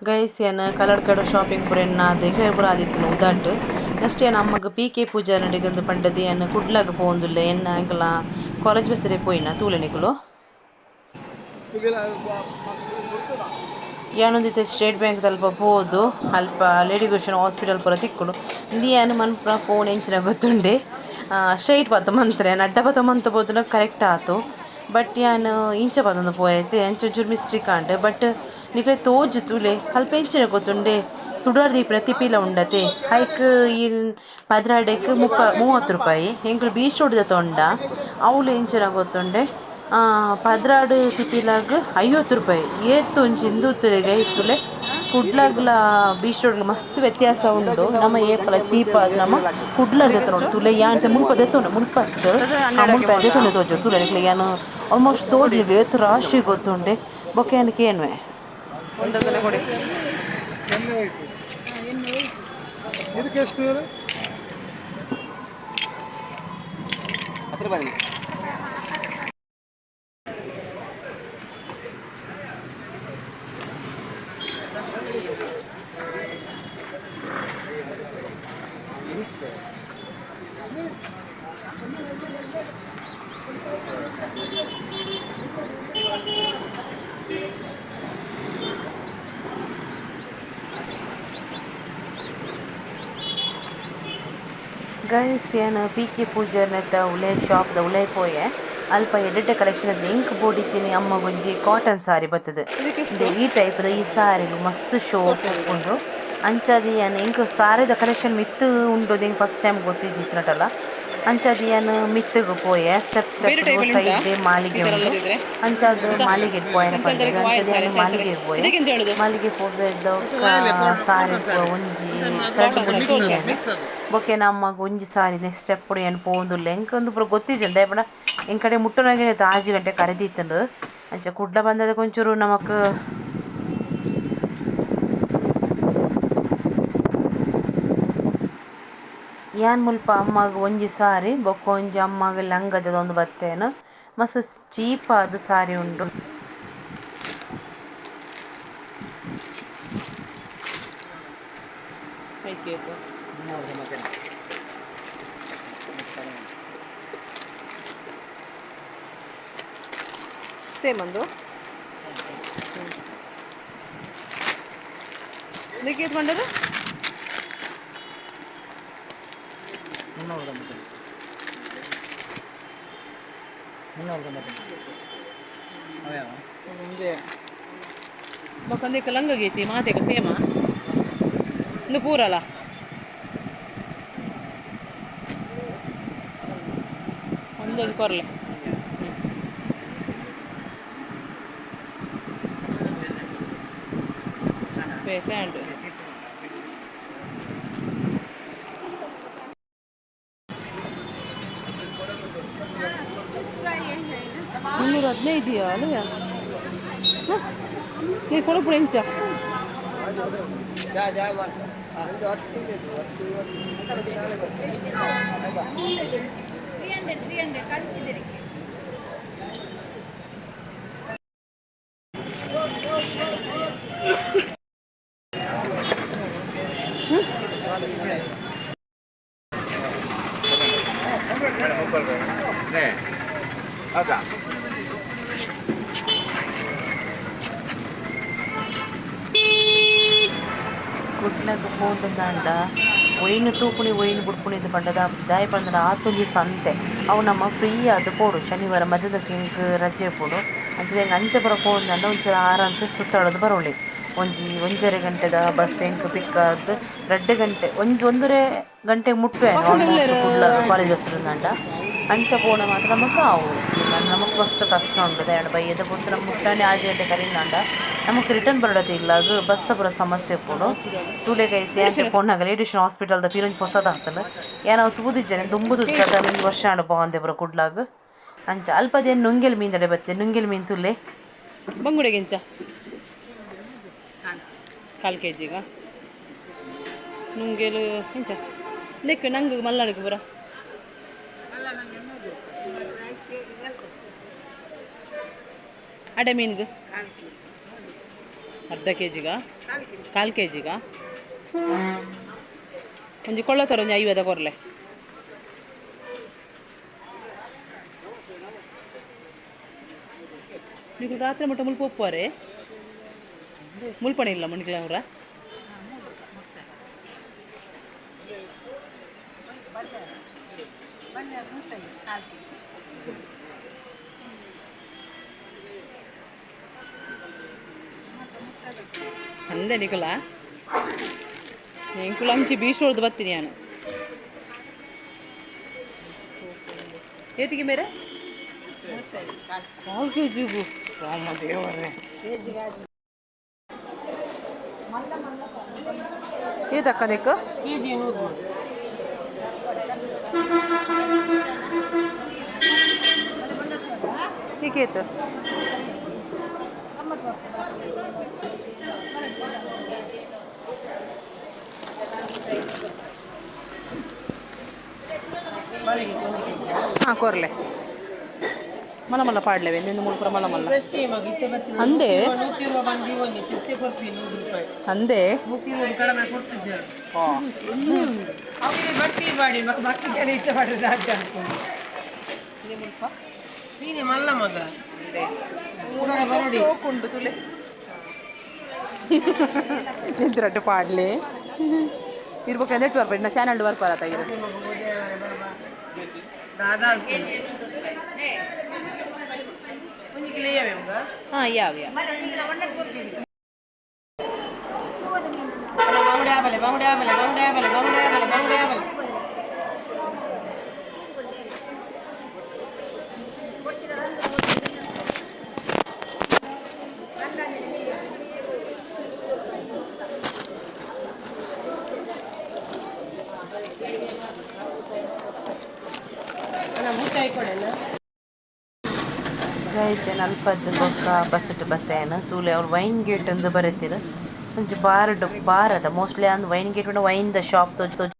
Guys ಏನು colour ಕಡೆ shopping ಪೂರ ಎನ್ನಾದೆ ಪೂರ ಆದಿತ್ತಿನ ಉದಾಟ್ ನೆಕ್ಸ್ಟ್ ಏನು ಅಮ್ಮಗ ಪಿ.ಕೆ. ಪೂಜಾ ನಡಿಗಂದು ಪಂಡದು ಏನು ಕುಡ್ಲಾಗ ಪೋಂದುಲ್ಲೆ ಎನ್ನ ಎಂಕಲ ಕಾಲೇಜ್ ಬಸ್ಸರೆ ಪೋಯಿನ ತೂಲೆನಿಕುಲು ಯಾನೊಂದಿತ್ತೆ ಸ್ಟೇಟ್ ಬ್ಯಾಂಕ್ ತಲ್ಪ ಪೋದು ಅಲ್ಪ ಲೇಡಿ ಗುಷನ್ ಹಾಸ್ಪಿಟಲ್ ಪೂರ ತಿಕ್ಕುಂಡು ಇಂದು ಏನು ಮನ್ಪುನ ಫೋನ್ ಎಂಚಿನ ಗೊತ್ತುಂಡೆ ಸ್ಟ್ರೈಟ್ ಪತ್ತ ಮಂತ್ರೆ ಅಡ್ಡ ಪತ್ತ ಮಂತ್ ಪೋತುನ ಕರೆಕ್ಟ್ ಆತು ಬಟ್ ಯಾನ್ ಇಂಚ ಪತಂದು ಪೋಯತೆ ಅಂಚ ಒಂಚೂರು ಮಿಸ್ಟೇಕ್ ಆಂಡ್ ಬಟ್ ನಿಕ್ಲೆ ತೋಜು ತುಲೆ ಅಲ್ಪ ಎಂಚಿನ ಗೊತ್ತುಂಡೆ ತುಡಾರ್ ದೀಪಿನ ತಿಪಿಲ ಉಂಡತೆ ಹೈಕ್ ಈ ಪದ್ರಾಡೆಗ್ 30 ರೂಪಾಯಿ ಎಂಕುಲು ಬೀಚ್ ರೋಡ್ ತೊಂಡ ಅವ್ಲು ಎಂಚಿನ ಗೊತ್ತುಂಡೆ ಪದ್ರಾಡ್ ತಿಪಿಲಾಗ್ 50 ರೂಪಾಯಿ ಏತ್ ಒಂಜಿ ಗೈಸ್ ತುಲೆ ಕುಡ್ಲಗ್ಲ ಬೀಚ್ ರೋಡ್ ಮಸ್ತ್ ವ್ಯತ್ಯಾಸ ಉಂಡು ನಮ್ಮ ಏಪಲ ಚೀಪ್ ಆದ್ ನಮ್ಮ ಕುಡ್ಲರ್ ದೆತೊನೊಡು ತುಲೆ ಯಾಂತೆ ಮುಲ್ಪ ದೆತೊಂಡೆ ಮುಲ್ಪತ್ತು ಮುಲ್ಪ ದೆತೊಂಡೆ ತೋಜುಂಡು ತುಲೆ ನಿಕ್ಲೆ ಯಾನ್ ಆಲ್ಮೋಸ್ಟ್ ತೋಜುಂಡು ಏತ್ ರಾಶಿ ಗೊತ್ತುಂಡೆ ಬೊಕ ಯಾನ್ ಕೇನ್ವೆ ಒಂದೊಂದನೆ ಕೊಡಿ ಇದಕ್ಕೆ ಎಷ್ಟು ಹತ್ರ ಬರಲಿ ಗೈಸ್ ಏನು ಪಿ.ಕೆ. ಪೂಜಾರ್ನತ್ತ ಉಲೇ ಶಾಪ್ದ ಉಲೇ ಪೋಯೆ ಅಲ್ಪ ಎಡ್ಡೆ ಕಲೆಕ್ಷನ್ ಅದು ಎಂಕ್ ಬೋಡಿತ್ತಿನಿ ಅಮ್ಮ ಒಂಜಿ ಕಾಟನ್ ಸಾರಿ ಬತ್ತದ ಈ ಟೈಪ್ದ ಈ ಸಾರಿಗ್ ಮಸ್ತ್ ಶೋಕ್ ಉಂಡು ಅಂಚಾದ್ ಯಾನ್ ಎಂಕ್ ಸಾರಿದ ಕಲೆಕ್ಷನ್ ಮಿತ್ ಉಂಡು ಎಂಕ್ ಫಸ್ಟ್ ಟೈಮ್ ಗೊತ್ತಿಜ್ಜಿತ್ತುನಟಲ ಅಂಚಾದ್ ಯಾನ್ ಮಿತ್ತ್ಗ್ ಪೋಯೆ ಸ್ಟೆಪ್ ಸೈಡ್ ಮಾಳಿಗೆ ಉಂಡು ಅಂಚಾದ್ ಮಾಳಿಗೆಡ್ ಪೋಯೆರೆ ಪಂಡ್‌ದ್ ಅಂಚಾದ್ ಯಾನ್ ಮಾಳಿಗೆಗ್ ಪೋಯೆ ಮಾಳಿಗೆ ಪೋಪೆದ ಸಾರಿ ಒಂಜಿ ಸೆಟ್ ಮುಟ್ಟಿಗೆನ್ ಬೊಕೆ ನಮ್ಮಗ್ ಒಂಜಿ ಸಾರಿ ನೆಕ್ಸ್ಟ್ ಸ್ಟೆಪ್ ಏನು ಪೋವೊಂದುಲ್ಲೆ ಎಂಕ್ ಉಂದು ಪೂರ ಗೊತ್ತಿಜ್ಜಂಡ ದಾಯೆಪಂಡ ಎಂಕಡೆ ಮುಟ್ಟುನಗನೆ ಆಜಿ ಗಂಟೆ ಕರೆದಿತ್ತುಂಡು ಅಂಚ ಕುಡ್ಲ ಬಂದದಕ್ಕೆ ಒಂಚೂರು ನಮಕ್ ಯಾನ್ ಮುಲ್ಪ ಅಮ್ಮಗ್ ಒಂಜಿ ಸಾರಿ ಬೊಕ ಒಂಜಿ ಅಮ್ಮಗ್ ಲಂಗದ ಒಂದು ಬತ್ತೇನು ಮಸ್ತ್ ಚೀಪ್ ಆದ್ ಸಾರಿ ಉಂಡು ಸೇಮ್ ಒಂದು ಇದಕ್ಕೆ ಎಷ್ಟು ಬಂಡರು ಬೊಕಂದಕ್ಕೆ ಲಂಗಗೈತಿ ಮಾತೆಗ ಸೇಮ ಇಂದು ಪೂರಲ್ಲ ಒಂದೊಂದು ಕೊರಲೆ ಪ್ಯಾಂಟ್ 315 ಅಲ್ಲ ನೀ ಕೊಡಪುರ ಇಂಚ ಹೌದಾ ಕುಡ್ಲಗ್ ಪೋಂದುಂದಾಂಡ ಒಯ್ನು ತೂಪುನಿ ಒಯ್ನು ಬುಡ್ಪುನಿದು ಪಂಡದ ದಾಯ ಪಂಡದ ಆತೊಂಜಿ ಸಂತೆ ಅವು ನಮ್ಮ ಫ್ರೀ ಆದ್ ಪೋಡು ಶನಿವಾರ ಮಧ್ಯದಕ್ಕೆ ಎಂಕ್ ರಜೆ ಪೋಡು ಅಂಚನೆ ಎಂಕ್ ಅಂಚ ಪೂರ ಪೋಂದಂಡ ಒಂಚೂರು ಆರಾಮ್ಸೆ ಸುತ್ತಾಡೋದು ಬರೋಳಿ ಒಂಜರೆ ಗಂಟೆದ ಬಸ್ ಎಂಕ್ ಪಿಕ್ ಆದ್ 2 ಗಂಟೆ ಒಂದೂವರೆ ಗಂಟೆಗೆ ಮುಟ್ವೆ ಆಲ್ಮೋಸ್ಟ್ ಕುಡ್ಲಗ್ ಕಾಲೇಜ್ ಬಸ್ ಇರುಂದಾಂಡ ಅಂಚ ಪೋಣ ಮಾತ್ರ ನಮಕ್ ಆವು ನಮಕ್ ಮಸ್ತ್ ಕಷ್ಟ ಉಂಡು ದಾಯಡ್ ಬೈಯದ ಪೊತ್ತು ನಮ್ಮ ಮುಟ್ಟಾನೆ 6 ಗಂಟೆ ಕರೀಂದಾಂಡ ನಮಕ್ ರಿಟರ್ನ್ ಬರೋಡತಿ ಇಲ್ಲಾಗ್ ಬಸ್ತ ಪೂರ ಸಮಸ್ಯೆ ಪೋಡು ತೂಲೆ ಕೈಸಿ ಅಂಚೆ ಪೋನಾಗ ಲೇಡಿಷನ್ ಹಾಸ್ಪಿಟಲ್ದ ಪಿರೊಂಜಿ ಪೊಸದಾಗ್ತಂಡು ಏನಾವ್ ತೂದಿಜ್ಜನೆ ದುಂಬುದು ಒಂದು ವರ್ಷ ಆಂಡ್ ಬಾಂದೆ ಪೂರ ಕುಡ್ಲಾಗ್ ಅಂಚ ಅಲ್ಪದೇನು ನುಂಗೆಲ್ ಮೀನ್ದಡೆ ಬತ್ತೆ ನುಂಗೆಲ್ ಮೀನ್ ತುಲೆ ಬಂಗುಡೆಗೆ ಇಂಚ 1/4 kg ನುಂಗೆಲು ಇಂಚ ನೆಕ್ ನಂಗೆ ಮಲ್ನಾಡಿಗೆ ಪೂರ ಅಡೆ ಮೀನ್ಗೆ ಅರ್ಧ ಕೆ ಜಿಗ ಕಾಲು ಕೆ ಜಿಗ ಒಂಜಿ ಕೊಳ್ಳತ್ತಾರ ಒಂಜಿ 50 ಕೊರ್ಲೆ ನೀವು ರಾತ್ರಿ ಮಟ್ಟ ಮುಲ್ಪ ಒಪ್ಪುವರೆ ಮುಲ್ಪಣೆ ಇಲ್ಲ ಮಣಿಗಳವ್ರ ಅಂದೆ ನಿಕುಲ ಎಂಕುಲ ಹಂಚಿ ಬೀಸ್ ಹೊಡೆದು ಬರ್ತೀನಿ ನಾನು ಏತಿಗೆ ಮೇರೆ 4 ಕೆಜಿಗೂ ರಾಮ ದೇವರೇ ಏತಕ್ಕ ನೆಕ್ ಕೆಜಿ 100 ಹೀಗೇತು ಹಾಂ ಕೊರ್ಲೆ ಮಲ್ಲ ಮಲ್ಲ ಪಾಡ್ಲೇವೆ ನಿಂದು ಮುಳ್ಪುರ ಮಲ್ಲ ಮಲ್ಲ ಅಂದೆ ಅಂದೆ ಮಲ್ಲ ಮಗ ಉಂಟು ತುಲೆ ನಿಂತಿರಟ್ಟು ಪಾಡ್ಲಿ ಇರ್ಬೇಕು ನೆಟ್ ಬರ್ಬೇಡಿ ನಾ ಚಾನಲ್ ವರ್ಕ್ ಬರತ್ತಾಗಿರ दादा ಹಾಂ ಯಾವ ಗೈಸ್ ಏನು ಅಲ್ಪದ್ದು ಬೊಕ್ಕ ಬಸ್ಸಟ್ ಬತ್ತೇನು ತೂಲೆ ಅವ್ರು ವೈನ್ ಗೇಟ್ ಅಂದು ಬರೀತೀರ ಒಂಜಿ ಬಾರದ ಮೋಸ್ಟ್ಲಿ ಅಂದ್ ವೈನ್ ಗೇಟ್ ವೈನ್ ದ ಶಾಪ್ ತೋಜ್